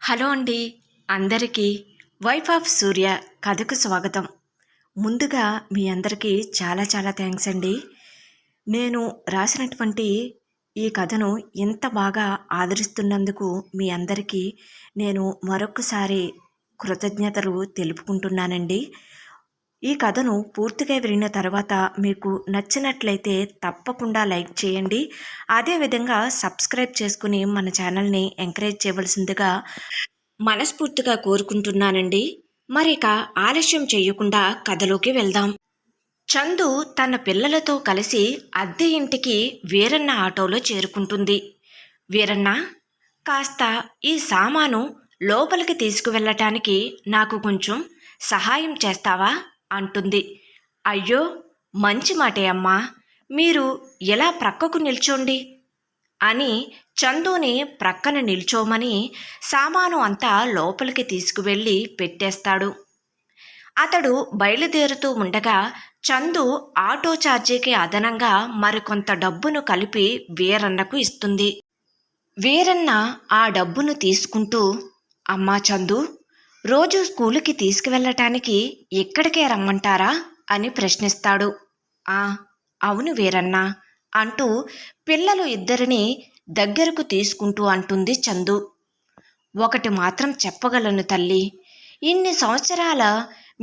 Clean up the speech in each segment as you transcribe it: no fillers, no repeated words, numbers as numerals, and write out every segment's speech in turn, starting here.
Hello అండి, అందరికీ wife of సూర్య కథకు స్వాగతం. ముందుగా మీ అందరికీ చాలా చాలా థ్యాంక్స్ అండి. నేను రాసినటువంటి ఈ కథను ఎంత బాగా ఆదరిస్తున్నందుకు మీ అందరికీ నేను మరొకసారి కృతజ్ఞతలు తెలుపుకుంటున్నానండి. ఈ కథను పూర్తిగా విన్న తర్వాత మీకు నచ్చినట్లయితే తప్పకుండా లైక్ చేయండి. అదేవిధంగా సబ్స్క్రైబ్ చేసుకుని మన ఛానల్ని ఎంకరేజ్ చేయవలసిందిగా మనస్ఫూర్తిగా కోరుకుంటున్నానండి. మరిక ఆలస్యం చేయకుండా కథలోకి వెళ్దాం. చందు తన పిల్లలతో కలిసి అద్దె ఇంటికి వీరన్న ఆటోలో చేరుకుంటుంది. వీరన్న, కాస్త ఈ సామాను లోపలికి తీసుకువెళ్ళటానికి నాకు కొంచెం సహాయం చేస్తావా అంటుంది. అయ్యో, మంచి మాటే అమ్మా, మీరు ఎలా ప్రక్కకు నిల్చోండి అని చందుని ప్రక్కన నిల్చోమని సామాను అంతా లోపలికి తీసుకువెళ్ళి పెట్టేస్తాడు. అతడు బయలుదేరుతూ ఉండగా చందు ఆటో ఛార్జీకి అదనంగా మరికొంత డబ్బును కలిపి వీరన్నకు ఇస్తుంది. వీరన్న ఆ డబ్బును తీసుకుంటూ, అమ్మా చందు, రోజు స్కూలుకి తీసుకువెళ్ళటానికి ఇక్కడికే రమ్మంటారా అని ప్రశ్నిస్తాడు. అవును వీరన్న అంటూ పిల్లలు ఇద్దరిని దగ్గరకు తీసుకుంటూ అంటుంది చందు. ఒకటి మాత్రం చెప్పగలను తల్లి, ఇన్ని సంవత్సరాల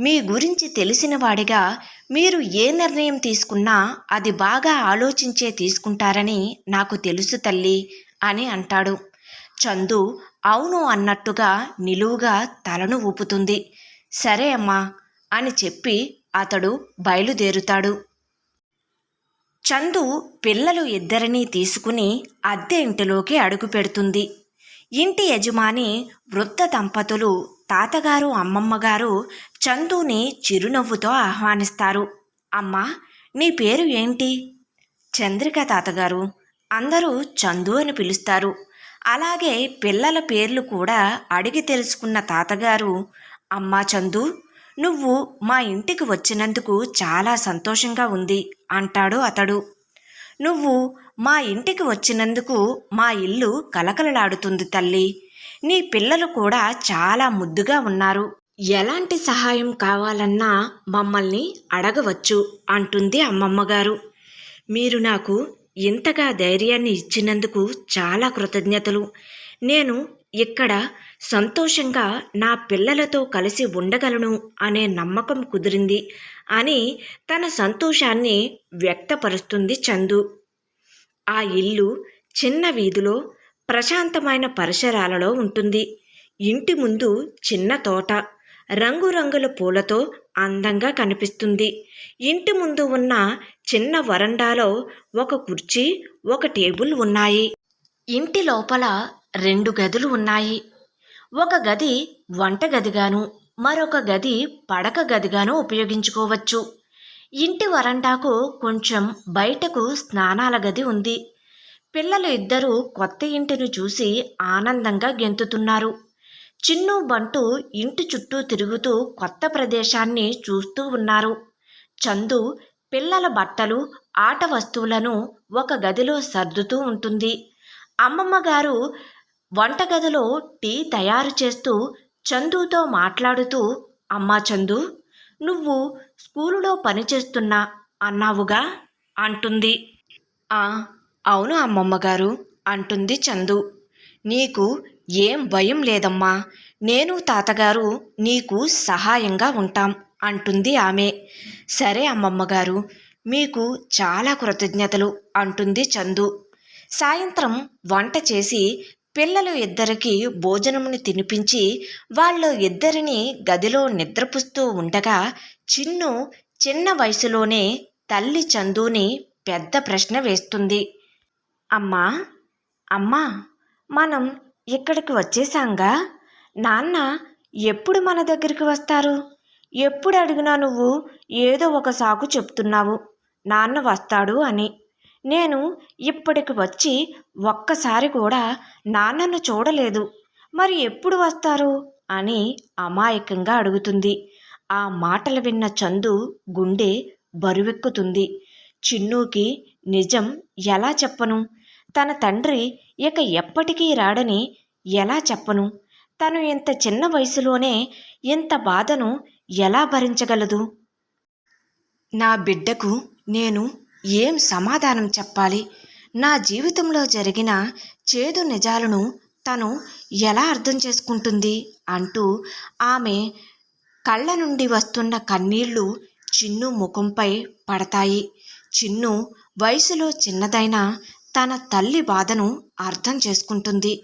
మీ గురించి తెలిసిన వాడిగా మీరు ఏ నిర్ణయం తీసుకున్నా అది బాగా ఆలోచించే తీసుకుంటారని నాకు తెలుసు తల్లి అని అంటాడు. చందు అవును అన్నట్టుగా నిలువుగా తలను ఊపుతుంది. సరే అమ్మా అని చెప్పి అతడు బయలుదేరుతాడు. చందు పిల్లలు ఇద్దరినీ తీసుకుని అద్దె ఇంటిలోకి అడుగు పెడుతుంది. ఇంటి యజమాని వృద్ధ దంపతులు తాతగారు అమ్మమ్మగారు చందుని చిరునవ్వుతో ఆహ్వానిస్తారు. అమ్మా, నీ పేరు ఏంటి? చంద్రిక తాతగారు. అందరూ చందు అని పిలుస్తారు. అలాగే పిల్లల పేర్లు కూడా అడిగి తెలుసుకున్న తాతగారు, అమ్మా చందు, నువ్వు మా ఇంటికి వచ్చినందుకు చాలా సంతోషంగా ఉంది అంటాడు అతడు. నువ్వు మా ఇంటికి వచ్చినందుకు మా ఇల్లు కలకలలాడుతుంది తల్లి. నీ పిల్లలు కూడా చాలా ముద్దుగా ఉన్నారు. ఎలాంటి సహాయం కావాలన్నా మమ్మల్ని అడగవచ్చు అంటుంది అమ్మమ్మగారు. మీరు నాకు ఇంతగా ధైర్యాన్ని ఇచ్చినందుకు చాలా కృతజ్ఞతలు. నేను ఇక్కడ సంతోషంగా నా పిల్లలతో కలిసి ఉండగలను అనే నమ్మకం కుదిరింది అని తన సంతోషాన్ని వ్యక్తపరుస్తుంది చందు. ఆ ఇల్లు చిన్న వీధిలో ప్రశాంతమైన పరిసరాలలో ఉంటుంది. ఇంటి ముందు చిన్న తోట రంగురంగుల పూలతో అందంగా కనిపిస్తుంది. ఇంటి ముందు ఉన్న చిన్న వరండాలో ఒక కుర్చీ, ఒక టేబుల్ ఉన్నాయి. ఇంటి లోపల 2 గదులు ఉన్నాయి. ఒక గది వంటగదిగాను, మరొక గది పడక గదిగాను ఉపయోగించుకోవచ్చు. ఇంటి వరండాకు కొంచెం బయటకు స్నానాల గది ఉంది. పిల్లలు ఇద్దరూ కొత్త ఇంటిని చూసి ఆనందంగా గెంతుతున్నారు. చిన్ను బంటు ఇంటి చుట్టూ తిరుగుతూ కొత్త ప్రదేశాన్ని చూస్తూ ఉన్నారు. చందు పిల్లల బట్టలు, ఆట వస్తువులను ఒక గదిలో సర్దుతూ ఉంటుంది. అమ్మమ్మగారు వంటగదిలో టీ తయారు చేస్తూ చందుతో మాట్లాడుతూ, అమ్మా చందు, నువ్వు స్కూలులో పనిచేస్తున్నా అన్నావుగా అంటుంది. అవును అమ్మమ్మగారు అంటుంది చందు. నీకు ఏం భయం లేదమ్మా, నేను తాతగారు నీకు సహాయంగా ఉంటాం అంటుంది ఆమె. సరే అమ్మమ్మగారు, మీకు చాలా కృతజ్ఞతలు అంటుంది చందు. సాయంత్రం వంట చేసి పిల్లలు ఇద్దరికి భోజనముని తినిపించి వాళ్ళు ఇద్దరిని గదిలో నిద్రపుస్తూ ఉండగా చిన్ను చిన్న వయసులోనే తల్లి చందుని పెద్ద ప్రశ్న వేస్తుంది. అమ్మా అమ్మా, మనం ఇక్కడికి వచ్చేసాంగా, నాన్న ఎప్పుడు మన దగ్గరికి వస్తారు? ఎప్పుడు అడిగినా నువ్వు ఏదో ఒక సాకు చెప్తున్నావు, నాన్న వస్తాడు అని. నేను ఇప్పటికి వచ్చి ఒక్కసారి కూడా నాన్నను చూడలేదు, మరి ఎప్పుడు వస్తారు అని అమాయకంగా అడుగుతుంది. ఆ మాటలు విన్న చందు గుండె బరువెక్కుతుంది. చిన్నుకి నిజం ఎలా చెప్పను? తన తండ్రి ఇక ఎప్పటికీ రాడని ఎలా చెప్పను? తను ఇంత చిన్న వయసులోనే ఇంత బాధను ఎలా భరించగలదు? నా బిడ్డకు నేను ఏం సమాధానం చెప్పాలి? నా జీవితంలో జరిగిన చేదు నిజాలను తను ఎలా అర్థం చేసుకుంటుంది అంటూ ఆమె కళ్ళ నుండి వస్తున్న కన్నీళ్లు చిన్ను ముఖంపై పడతాయి. చిన్ను వయసులో చిన్నదైనా తన తల్లి బాధను అర్థం చేసుకుంటుంది.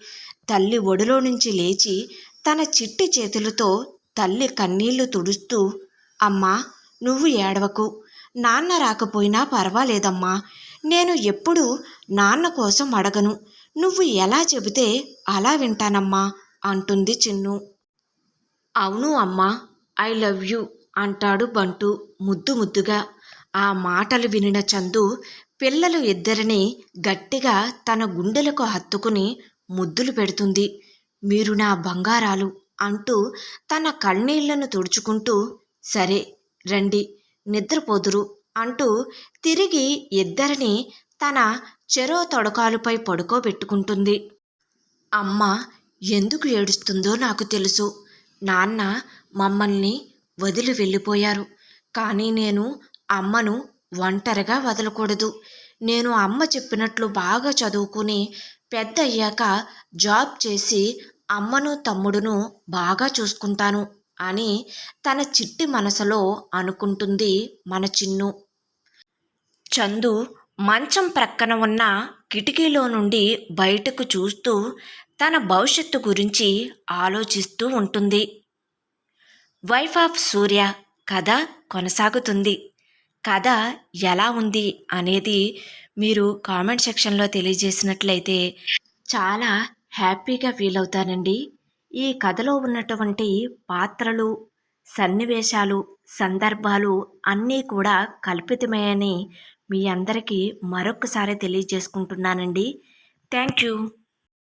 తల్లి ఒడిలో నుంచి లేచి తన చిట్టి చేతులతో తల్లి కన్నీళ్లు తుడుస్తూ, అమ్మా, నువ్వు ఏడవకు. నాన్న రాకపోయినా పర్వాలేదమ్మా. నేను ఎప్పుడూ నాన్న కోసం అడగను. నువ్వు ఎలా చెబితే అలా వింటానమ్మా అంటుంది చిన్ను. అవును అమ్మా, ఐ లవ్ యూ అంటాడు బంటు ముద్దు ముద్దుగా. ఆ మాటలు వినిన చందు పిల్లలు ఇద్దరిని గట్టిగా తన గుండెలకు హత్తుకుని ముద్దులు పెడుతుంది. మీరు నా బంగారాలు అంటూ తన కన్నీళ్లను తుడుచుకుంటూ, సరే రండి, నిద్రపోదురు అంటూ తిరిగి ఇద్దరిని తన చెరో తొడకాలుపై పడుకోబెట్టుకుంటుంది. అమ్మ ఎందుకు ఏడుస్తుందో నాకు తెలుసు. నాన్న మమ్మల్ని వదిలి వెళ్ళిపోయారు. కానీ నేను అమ్మను ఒంటరిగా వదలకూడదు. నేను అమ్మ చెప్పినట్లు బాగా చదువుకుని పెద్ద అయ్యాక జాబ్ చేసి అమ్మను తమ్ముడును బాగా చూసుకుంటాను అని తన చిట్టి మనసులో అనుకుంటుంది మన చిన్ను. చందు మంచం ప్రక్కన ఉన్న కిటికీలో నుండి బయటకు చూస్తూ తన భవిష్యత్తు గురించి ఆలోచిస్తూ ఉంటుంది. వైఫ్ ఆఫ్ సూర్య కథ కొనసాగుతుంది. కథ ఎలా ఉంది అనేది మీరు కామెంట్ సెక్షన్లో తెలియజేసినట్లయితే చాలా హ్యాపీగా ఫీల్ అవుతానండి. ఈ కథలో ఉన్నటువంటి పాత్రలు, సన్నివేశాలు, సందర్భాలు అన్నీ కూడా కల్పితమేయని మీ అందరికీ మరొకసారి తెలియజేసుకుంటున్నానండి. Thank you.